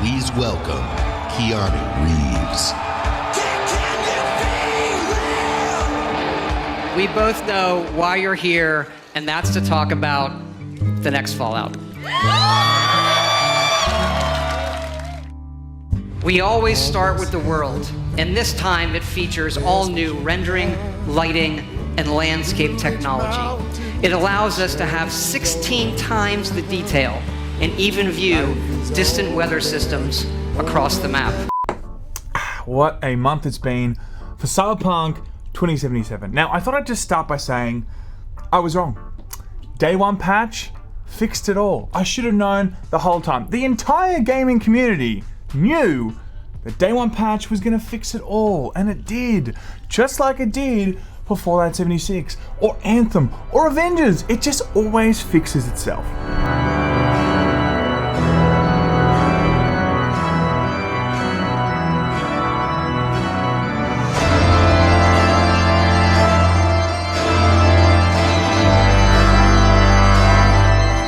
please welcome Keanu Reeves. We both know why you're here, and that's to talk about the next Fallout. We always start with the world, and this time it features all new rendering, lighting, and landscape technology. It allows us to have 16 times the detail and even view distant weather systems across the map. What a month it's been for Cyberpunk 2077. Now, I thought I'd just start by saying I was wrong. Day one patch fixed it all. I should have known the whole time. The entire gaming community knew that day one patch was going to fix it all, and it did. Just like it did for Fallout 76 or Anthem or Avengers. It just always fixes itself.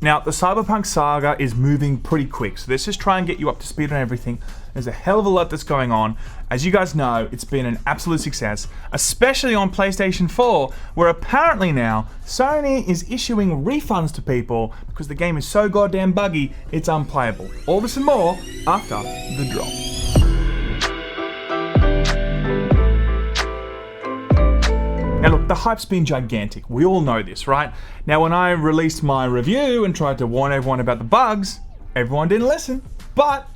Now, the Cyberpunk saga is moving pretty quick, so let's just try and get you up to speed on everything. There's a hell of a lot that's going on. As you guys know, it's been an absolute success, especially on PlayStation 4, where apparently now Sony is issuing refunds to people because the game is so goddamn buggy, it's unplayable. All this and more after the drop. Now look, the hype's been gigantic. We all know this, right? Now when I released my review and tried to warn everyone about the bugs, everyone didn't listen. But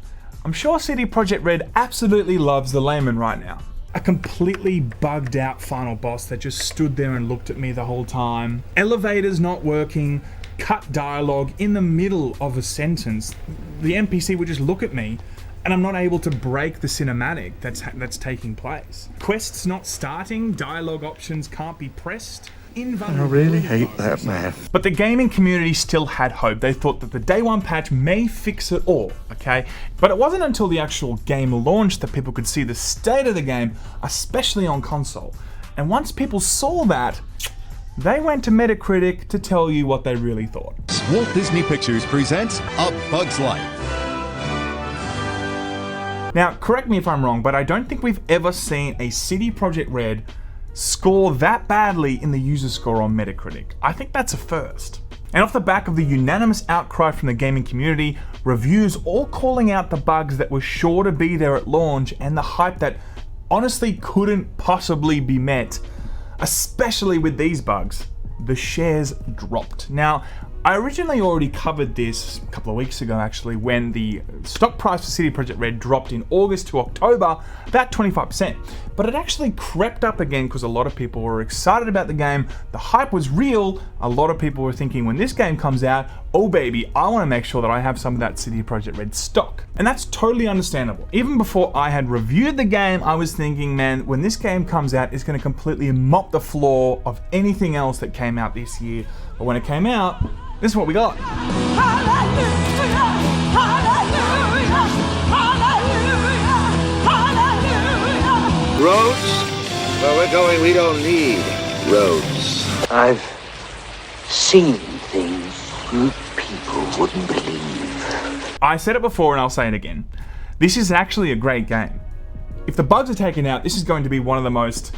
I'm sure CD Projekt Red absolutely loves the layman right now. A completely bugged out final boss that just stood there and looked at me the whole time. Elevators not working, cut dialogue in the middle of a sentence. The NPC would just look at me and I'm not able to break the cinematic that's taking place. Quests not starting, dialogue options can't be pressed. I really hate that, man. But the gaming community still had hope. They thought that the day one patch may fix it all, okay? But it wasn't until the actual game launched that people could see the state of the game, especially on console. And once people saw that, they went to Metacritic to tell you what they really thought. Walt Disney Pictures presents A Bug's Life. Now, correct me if I'm wrong, but I don't think we've ever seen a CD Projekt Red score that badly in the user score on Metacritic. I think that's a first. And off the back of the unanimous outcry from the gaming community, reviews all calling out the bugs that were sure to be there at launch and the hype that honestly couldn't possibly be met, especially with these bugs, the shares dropped. Now, I originally already covered this a couple of weeks ago actually when the stock price for CD Projekt Red dropped in August to October, about 25%. But it actually crept up again because a lot of people were excited about the game, the hype was real, a lot of people were thinking when this game comes out, oh baby, I want to make sure that I have some of that CD Projekt Red stock. And that's totally understandable. Even before I had reviewed the game, I was thinking, man, when this game comes out, it's going to completely mop the floor of anything else that came out this year. But when it came out, this is what we got. Hallelujah, hallelujah, hallelujah, hallelujah. Roads? Where we're going, we don't need roads. I've seen things you people wouldn't believe. I said it before and I'll say it again. This is actually a great game. If the bugs are taken out, this is going to be one of the most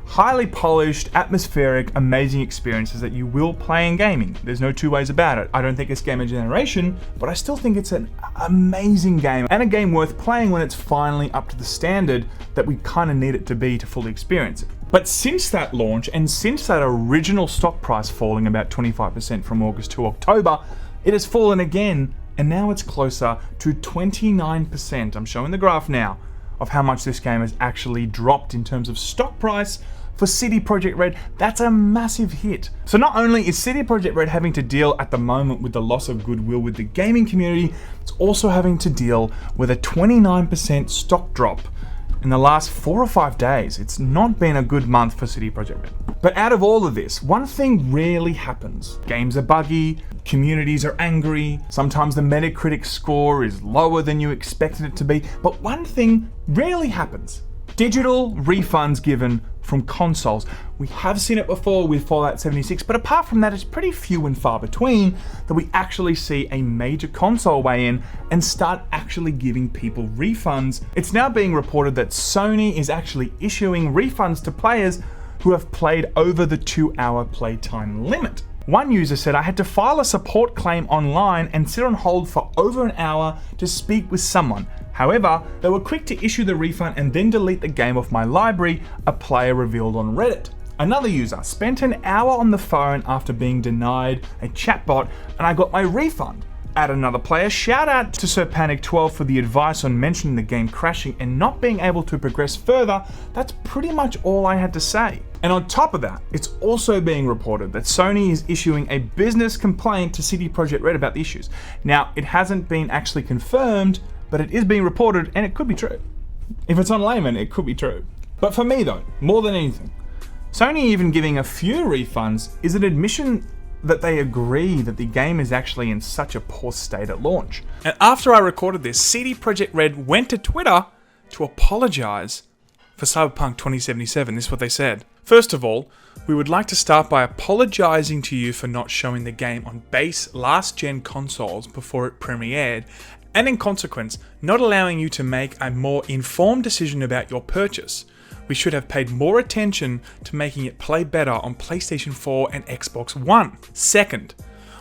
highly polished, atmospheric, amazing experiences that you will play in gaming. There's no two ways about it. I don't think it's game of generation, but I still think it's an amazing game and a game worth playing when it's finally up to the standard that we kind of need it to be to fully experience it. But since that launch and since that original stock price falling about 25% from August to October, it has fallen again and now it's closer to 29%. I'm showing the graph now of how much this game has actually dropped in terms of stock price for CD Projekt Red. That's a massive hit. So not only is CD Projekt Red having to deal at the moment with the loss of goodwill with the gaming community, it's also having to deal with a 29% stock drop in the last 4 or 5 days. It's not been a good month for CD Projekt Red. But out of all of this, one thing rarely happens. Games are buggy, communities are angry, sometimes the Metacritic score is lower than you expected it to be, but one thing rarely happens. Digital refunds given from consoles. We have seen it before with Fallout 76, but apart from that, it's pretty few and far between that we actually see a major console weigh in and start actually giving people refunds. It's now being reported that Sony is actually issuing refunds to players who have played over the 2-hour playtime limit. One user said, "I had to file a support claim online and sit on hold for over an hour to speak with someone. However, they were quick to issue the refund and then delete the game off my library," a player revealed on Reddit. Another user spent an hour on the phone after being denied a chatbot and I got my refund. Add another player, shout out to Sir Panic 12 for the advice on mentioning the game crashing and not being able to progress further. That's pretty much all I had to say. And on top of that, it's also being reported that Sony is issuing a business complaint to CD Projekt Red about the issues. Now, it hasn't been actually confirmed, but it is being reported and it could be true. If it's on layman, it could be true. But for me though, more than anything, Sony even giving a few refunds is an admission that they agree that the game is actually in such a poor state at launch. And after I recorded this, CD Projekt Red went to Twitter to apologize for Cyberpunk 2077. This is what they said. "First of all, we would like to start by apologizing to you for not showing the game on base last-gen consoles before it premiered, and in consequence, not allowing you to make a more informed decision about your purchase. We should have paid more attention to making it play better on PlayStation 4 and Xbox One. Second,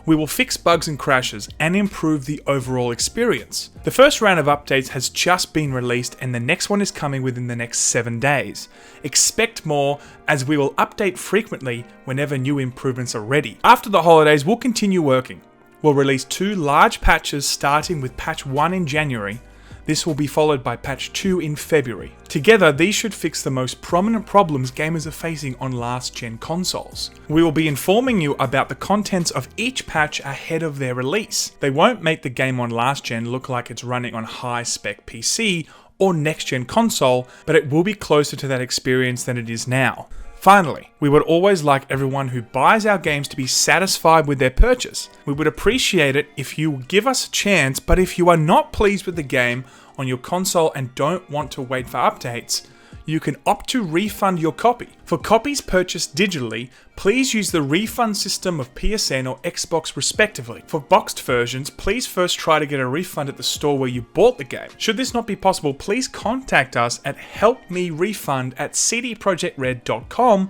we will fix bugs and crashes and improve the overall experience. The first round of updates has just been released and the next one is coming within the next 7 days. Expect more as we will update frequently whenever new improvements are ready. After the holidays, we'll continue working. We'll release 2 large patches starting with patch 1 in January. This will be followed by patch 2 in February. Together, these should fix the most prominent problems gamers are facing on last-gen consoles. We will be informing you about the contents of each patch ahead of their release. They won't make the game on last-gen look like it's running on high-spec PC or next-gen console, but it will be closer to that experience than it is now. Finally, we would always like everyone who buys our games to be satisfied with their purchase. We would appreciate it if you give us a chance, but if you are not pleased with the game on your console and don't want to wait for updates, you can opt to refund your copy. For copies purchased digitally, please use the refund system of PSN or Xbox respectively. For boxed versions, please first try to get a refund at the store where you bought the game. Should this not be possible, please contact us at helpmerefund@cdprojectred.com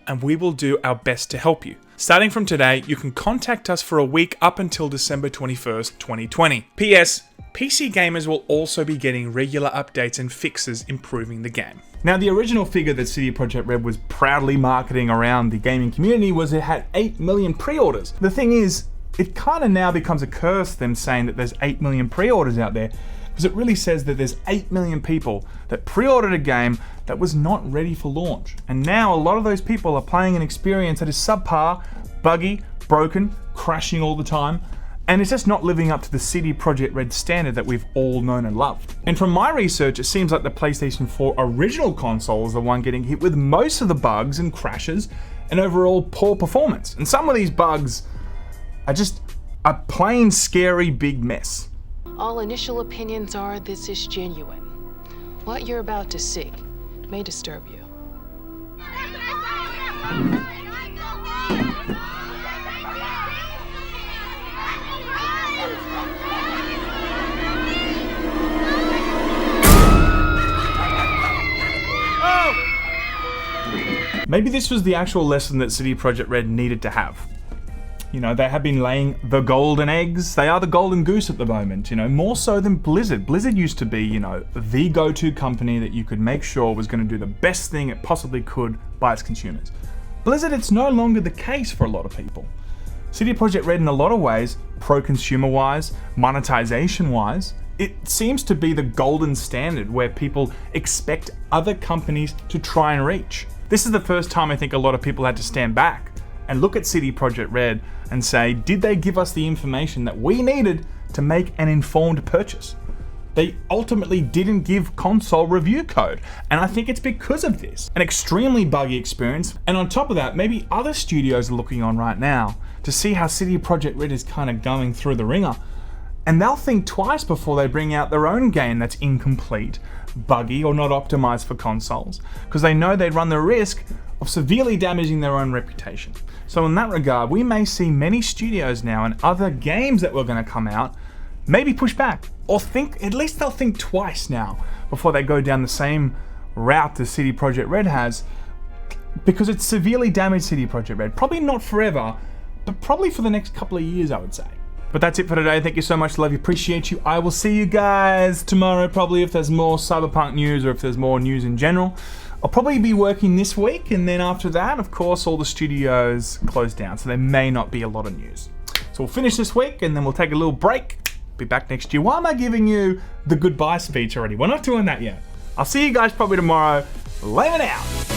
and we will do our best to help you. Starting from today, you can contact us for a week up until December 21st, 2020. P.S. PC gamers will also be getting regular updates and fixes improving the game. Now, the original figure that CD Projekt Red was proudly marketing around the gaming community was it had 8 million pre-orders. The thing is, it kind of now becomes a curse, them saying that there's 8 million pre-orders out there, because it really says that there's 8 million people that pre-ordered a game that was not ready for launch. And now a lot of those people are playing an experience that is subpar, buggy, broken, crashing all the time, and it's just not living up to the CD Projekt Red standard that we've all known and loved. And from my research, it seems like the PlayStation 4 original console is the one getting hit with most of the bugs and crashes and overall poor performance. And some of these bugs are just a plain scary big mess. All initial opinions are this is genuine. What you're about to see may disturb you. Maybe this was the actual lesson that CD Projekt Red needed to have. You know, they have been laying the golden eggs. They are the golden goose at the moment, you know, more so than Blizzard. Blizzard used to be, you know, the go-to company that you could make sure was going to do the best thing it possibly could by its consumers. Blizzard, it's no longer the case for a lot of people. CD Projekt Red, in a lot of ways, pro-consumer-wise, monetization-wise, it seems to be the golden standard where people expect other companies to try and reach. This is the first time I think a lot of people had to stand back and look at CD Projekt Red and say, did they give us the information that we needed to make an informed purchase? They ultimately didn't give console review code, and I think it's because of this. An extremely buggy experience, and on top of that, maybe other studios are looking on right now to see how CD Projekt Red is kind of going through the ringer and they'll think twice before they bring out their own game that's incomplete, buggy, or not optimized for consoles, because they know they'd run the risk of severely damaging their own reputation. So in that regard, we may see many studios now and other games that were going to come out maybe push back, or at least they'll think twice now before they go down the same route as CD Projekt Red has, because it's severely damaged CD Projekt Red. Probably not forever, but probably for the next couple of years, I would say. But that's it for today. Thank you so much. Love you. Appreciate you. I will see you guys tomorrow, probably, if there's more Cyberpunk news or if there's more news in general. I'll probably be working this week, and then after that, of course, all the studios close down, so there may not be a lot of news. So we'll finish this week, and then we'll take a little break. Be back next year. Why am I giving you the goodbye speech already? We're not doing that yet. I'll see you guys probably tomorrow. Later now.